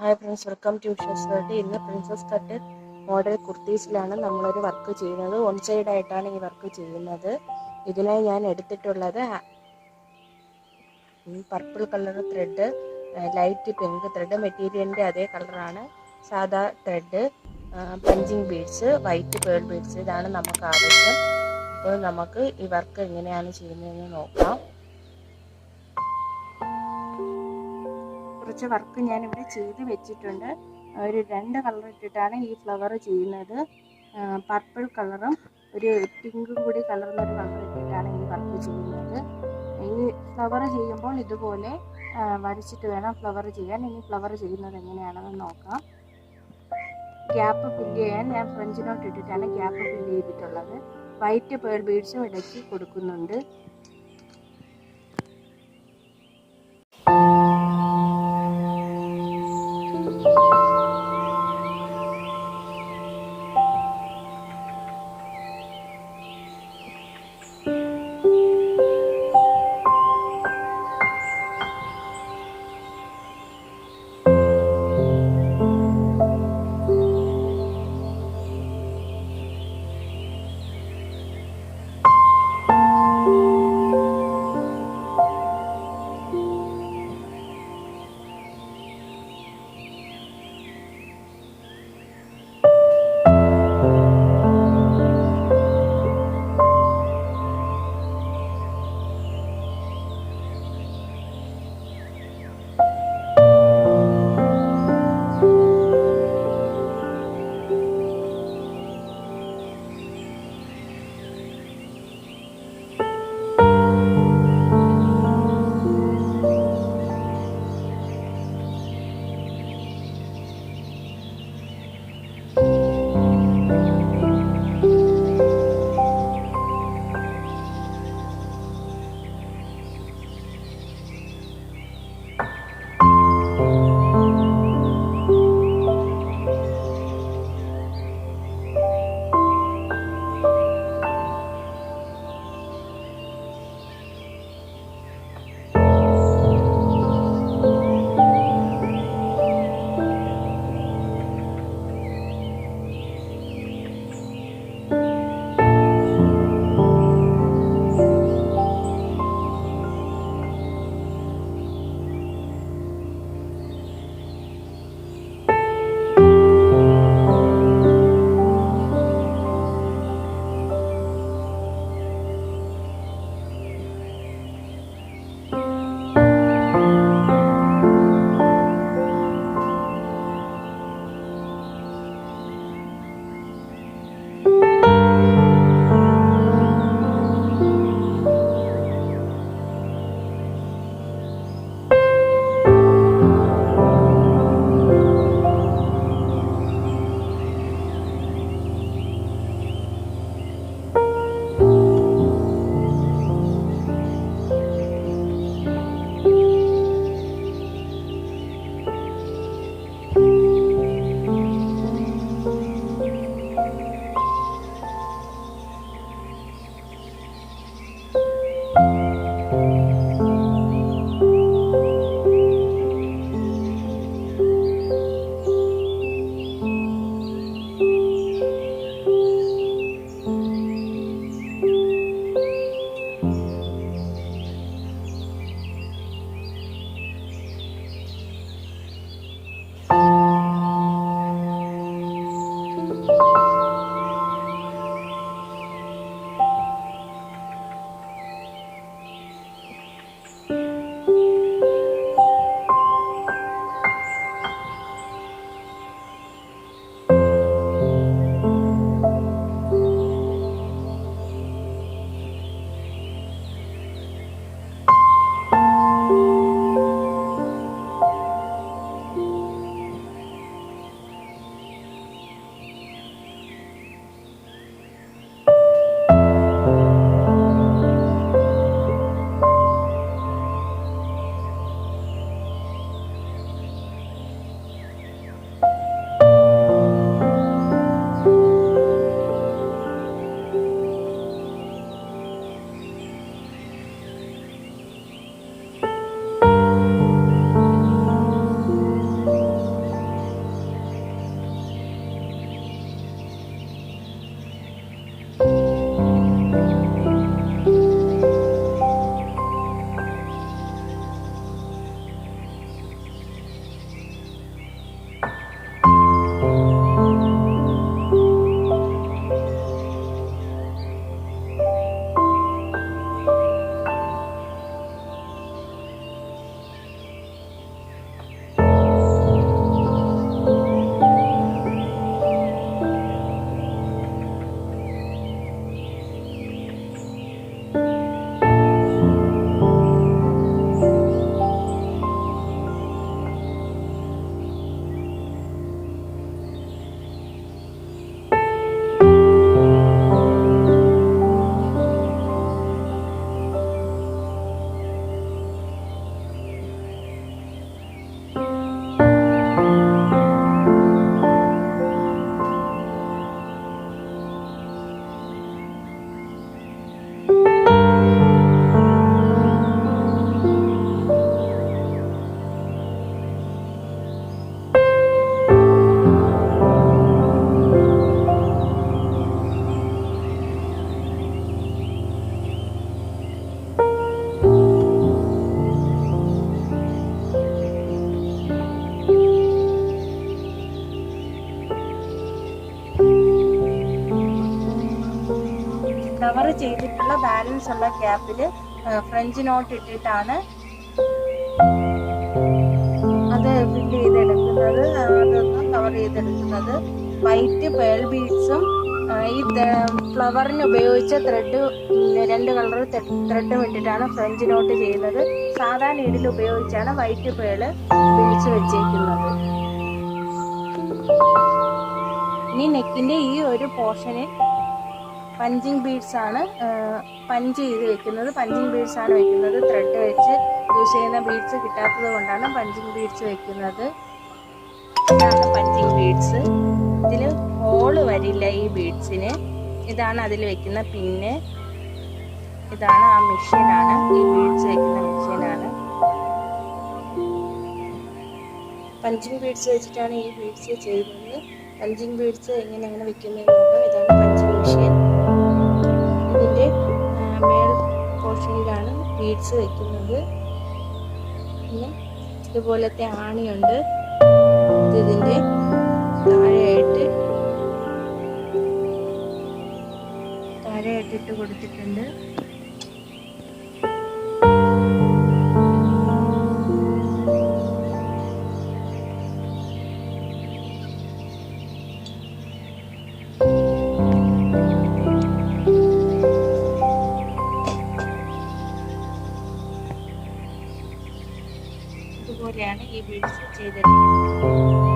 Hi friends, welcome to Ushas world. ഇന്ന് princess cut model കുർത്തീസിലാണ് നമ്മളൊരു വർക്ക് ചെയ്യുന്നത്. വൺ സൈഡ് ആയിട്ടാണ് ഈ വർക്ക് ചെയ്യുന്നത്. ഇതിനായി ഞാൻ എടുത്തിട്ടുള്ളത് purple colour thread, light pink thread, മെറ്റീരിയലിൻ്റെ അതേ കളറാണ്, സാധാ thread, punching beads, white pearl beads. ഇതാണ് നമുക്ക് ആവശ്യം. അപ്പോൾ നമുക്ക് ഈ വർക്ക് എങ്ങനെയാണ് ചെയ്യുന്നതെന്ന് നോക്കാം. കുറച്ച് വർക്ക് ഞാനിവിടെ ചെയ്ത് വെച്ചിട്ടുണ്ട്. ഒരു 2 കളർ ഇട്ടിട്ടാണ് ഈ ഫ്ലവർ ചെയ്യുന്നത്. പർപ്പിൾ കളറും ഒരു പിങ്കും കൂടി കലർന്നൊരു കളർ ഇട്ടിട്ടാണ് ഈ വർക്ക് ചെയ്യുന്നത്. ഈ ഫ്ലവർ ചെയ്യുമ്പോൾ ഇതുപോലെ വരച്ചിട്ട് വേണം ഫ്ലവർ ചെയ്യാൻ. ഇനി ഫ്ലവർ ചെയ്യുന്നത് എങ്ങനെയാണെന്ന് നോക്കാം. ഗ്യാപ്പ് ഫില്ല് ചെയ്യാൻ ഞാൻ ഫ്രഞ്ച് നോട്ട് ഇട്ടിട്ടാണ് ഗ്യാപ്പ് ഫില്ല് ചെയ്തിട്ടുള്ളത്. വൈറ്റ് പേൾ ബീഡ്സും ഇടയ്ക്ക് കൊടുക്കുന്നുണ്ട്. ചെയ്തിട്ടുള്ള ബാലൻസ് ഉള്ള ഗ്യാപ്പിൽ ഫ്രഞ്ച് നോട്ട് ഇട്ടിട്ടാണ് അത് ഫില്ല് ചെയ്തെടുക്കുന്നത്, അതൊന്ന് കവർ ചെയ്തെടുക്കുന്നത്. വൈറ്റ് പേൾ ബീഡ്സും ഈ ഫ്ലവറിന് ഉപയോഗിച്ച ത്രെഡ് 2 കളർ ത്രെഡും ഇട്ടിട്ടാണ് ഫ്രഞ്ച് നോട്ട് ചെയ്യുന്നത്. സാധാ നീഡിൽ ഉപയോഗിച്ചാണ് വൈറ്റ് പേള് ബീഡ്സ് വെച്ചേക്കുന്നത്. ഇനി നെക്കിന്റെ ഈ ഒരു പോർഷനിൽ പഞ്ചിങ് ബീഡ്സ് ആണ് പഞ്ച് ചെയ്ത് വെക്കുന്നത്. പഞ്ചിങ് ബീഡ്സ് ആണ് വെക്കുന്നത്. ത്രെഡ് വെച്ച് യൂസ് ചെയ്യുന്ന ബീഡ്സ് കിട്ടാത്തത് കൊണ്ടാണ് പഞ്ചിങ് ബീഡ്സ് വെക്കുന്നത്. ഇതാണ് പഞ്ചിങ് ബീഡ്സ്. ഇതിൽ ഹോള് വരില്ല ഈ ബീഡ്സിന്. ഇതാണ് അതിൽ വെക്കുന്ന പിന്ന്. ഇതാണ് ആ മെഷീനാണ്, ഈ ബീഡ്സ് വെക്കുന്ന മെഷീനാണ്. പഞ്ചിങ് ബീഡ്സ് വെച്ചിട്ടാണ് ഈ ബീഡ്സ് ചെയ്യുന്നത്. പഞ്ചിങ് ബീഡ്സ് എങ്ങനെ വെക്കുന്നത് നോക്കാം. ഇതാണ് പഞ്ചിങ് മെഷീൻ. ഇതിൻ്റെ മേൽ പോർഷനിലാണ് ബീഡ്സ് വെക്കുന്നത്. പിന്നെ ഇതുപോലത്തെ ആണിയുണ്ട്. ഇതിൻ്റെ താഴെയായിട്ടിട്ട് കൊടുത്തിട്ടുണ്ട്. ഇതുപോലെയാണ് ഈ ബീഡ്സ് ചെയ്തെടുക്കുന്നത്.